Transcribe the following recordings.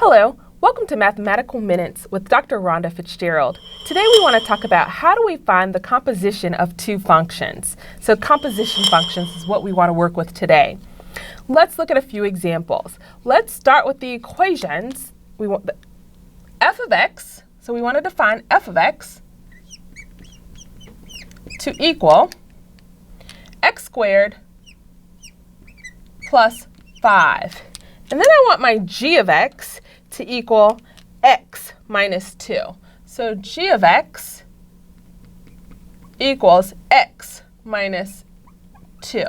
Hello, welcome to Mathematical Minutes with Dr. Rhonda Fitzgerald. Today we want to talk about how do we find the composition of two functions. So composition functions is what we want to work with today. Let's look at a few examples. Let's start with the equations. We want the f of x, so we want to define f of x to equal x squared plus 5. And then I want my g of x to equal x minus 2. So g of x equals x minus 2.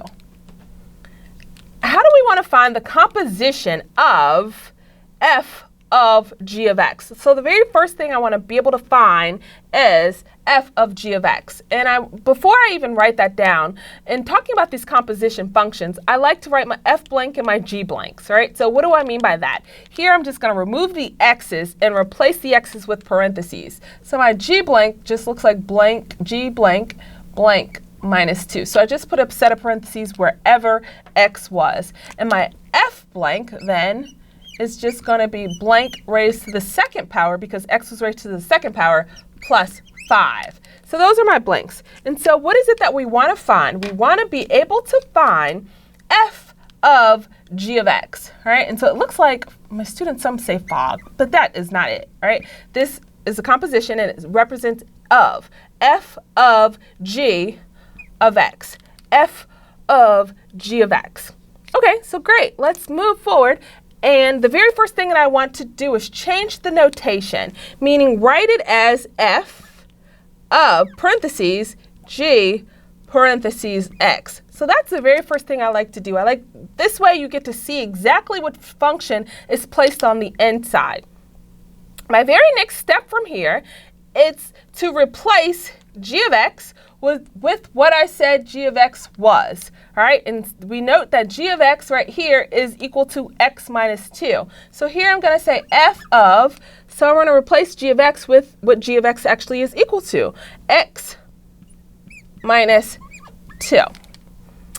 How do we want to find the composition of f of g of x? So the very first thing I want to be able to find is f of g of x. And before I even write that down, in talking about these composition functions, I like to write my f blank and my g blanks, right? So what do I mean by that? Here I'm just going to remove the x's and replace the x's with parentheses. So my g blank just looks like blank, g blank, blank minus 2. So I just put a set of parentheses wherever x was. And my f blank then is just going to be blank raised to the second power, because x was raised to the second power, plus 5. So those are my blanks. And so what is it that we want to find? We want to be able to find f of g of x, all right? And so it looks like my students, some say fog, but that is not it, all right? This is a composition and it represents of f of g of x, f of g of x. Okay, so great. Let's move forward. And the very first thing that I want to do is change the notation, meaning write it as f of parentheses g parentheses x. So that's the very first thing I like to do. This way you get to see exactly what function is placed on the inside. My very next step from here is to replace g of x with what I said g of x was. All right, and we note that g of x right here is equal to x minus 2. So here I'm going to say f of, so I'm going to replace g of x with what g of x actually is equal to, x minus 2. All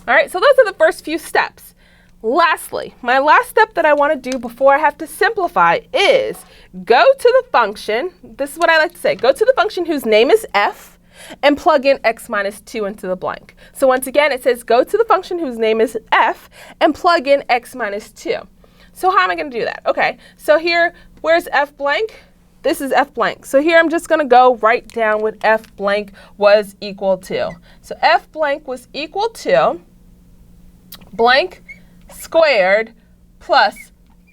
right, so those are the first few steps. Lastly, my last step that I want to do before I have to simplify is go to the function, this is what I like to say, go to the function whose name is f, and plug in x minus 2 into the blank. So once again, it says go to the function whose name is f and plug in x minus 2. So how am I going to do that? Okay, so here, where's f blank? This is f blank. So here I'm just going to go write down what f blank was equal to. So f blank was equal to blank squared plus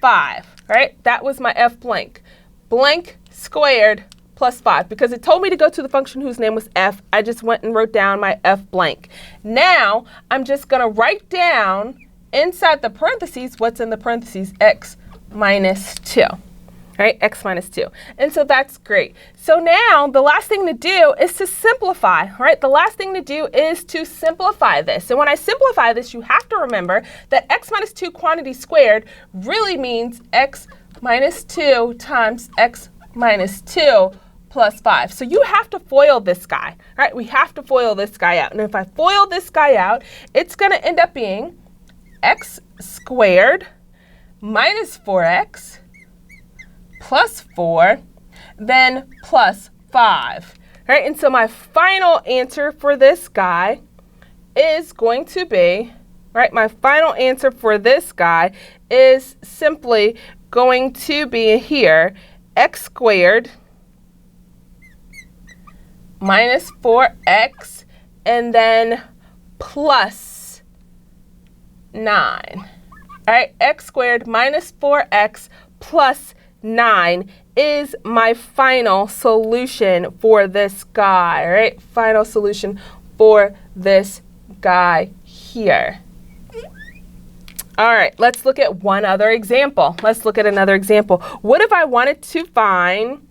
5, right? That was my f blank. Blank squared plus 5, because it told me to go to the function whose name was f. I just went and wrote down my f blank. Now I'm just going to write down inside the parentheses what's in the parentheses, x minus 2. Right, x minus 2. And so that's great. So now the last thing to do is to simplify, right? The last thing to do is to simplify this. And when I simplify this, you have to remember that x minus 2 quantity squared really means x minus 2 times x minus 2 plus 5. So you have to FOIL this guy, right? We have to FOIL this guy out. And if I FOIL this guy out, it's going to end up being x squared minus 4x plus 4, then plus 5. Right? And so my final answer for this guy is going to be, right, my final answer for this guy is simply going to be here, x squared minus 4x and then plus 9. All right, x squared minus 4x plus 9 is my final solution for this guy, right? Final solution for this guy here. All right, let's look at one other example. Let's look at another example. What if I wanted to find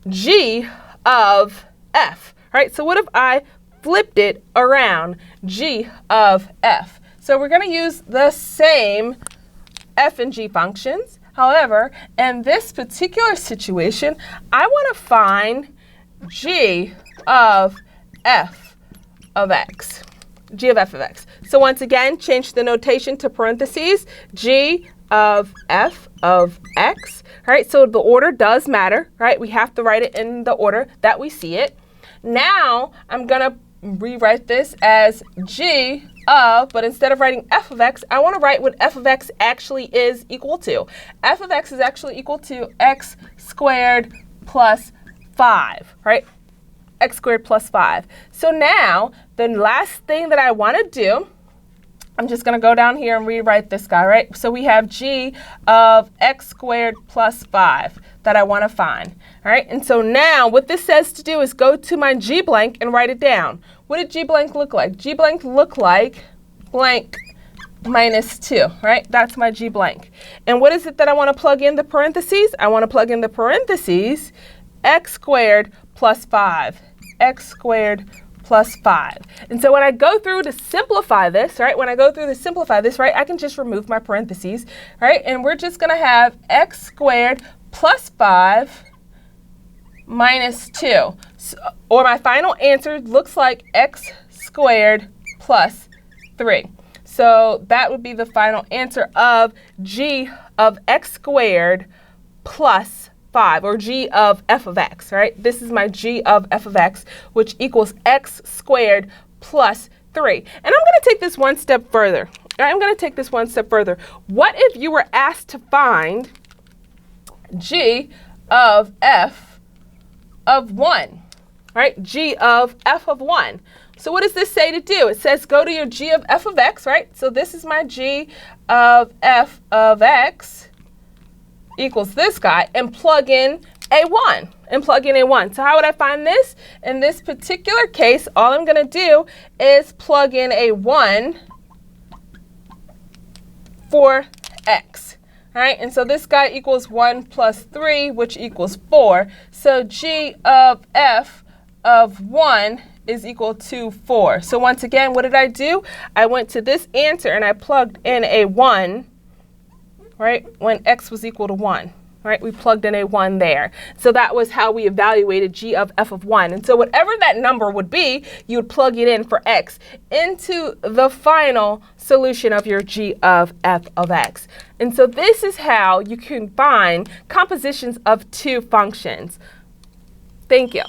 g of f? All right, so what if I flipped it around, g of f? So we're going to use the same f and g functions. However, in this particular situation, I want to find g of f of x. G of f of x. So once again, change the notation to parentheses, g of f of x, right? So the order does matter, right? We have to write it in the order that we see it. Now I'm gonna rewrite this as g of, but instead of writing f of x, I want to write what f of x actually is equal to. F of x is actually equal to x squared plus 5, right? X squared plus 5. So now the last thing that I want to do, I'm just going to go down here and rewrite this guy, right? So we have g of x squared plus 5 that I want to find, all right? And so now what this says to do is go to my g blank and write it down. What did g blank look like? G blank look like blank minus 2, right? That's my g blank. And what is it that I want to plug in the parentheses? I want to plug in the parentheses x squared plus 5, x squared plus 5. And so when I go through to simplify this, right, right, I can just remove my parentheses, right? And we're just going to have x squared plus 5 minus 2. So, or my final answer looks like x squared plus 3. So that would be the final answer of g of x squared plus 5, or g of f of x, right? This is my g of f of x, which equals x squared plus 3. And I'm going to take this one step further. What if you were asked to find g of f of 1, right? G of f of 1. So what does this say to do? It says go to your g of f of x, right? So this is my g of f of x equals this guy, and plug in a 1. So how would I find this? In this particular case, all I'm going to do is plug in a 1 for x. All right, and so this guy equals 1 plus 3, which equals 4. So g of f of 1 is equal to 4. So once again, what did I do? I went to this answer and I plugged in a 1, right, when x was equal to 1. Right, we plugged in a 1 there. So that was how we evaluated g of f of 1. And so whatever that number would be, you would plug it in for x into the final solution of your g of f of x. And so this is how you can find compositions of two functions. Thank you.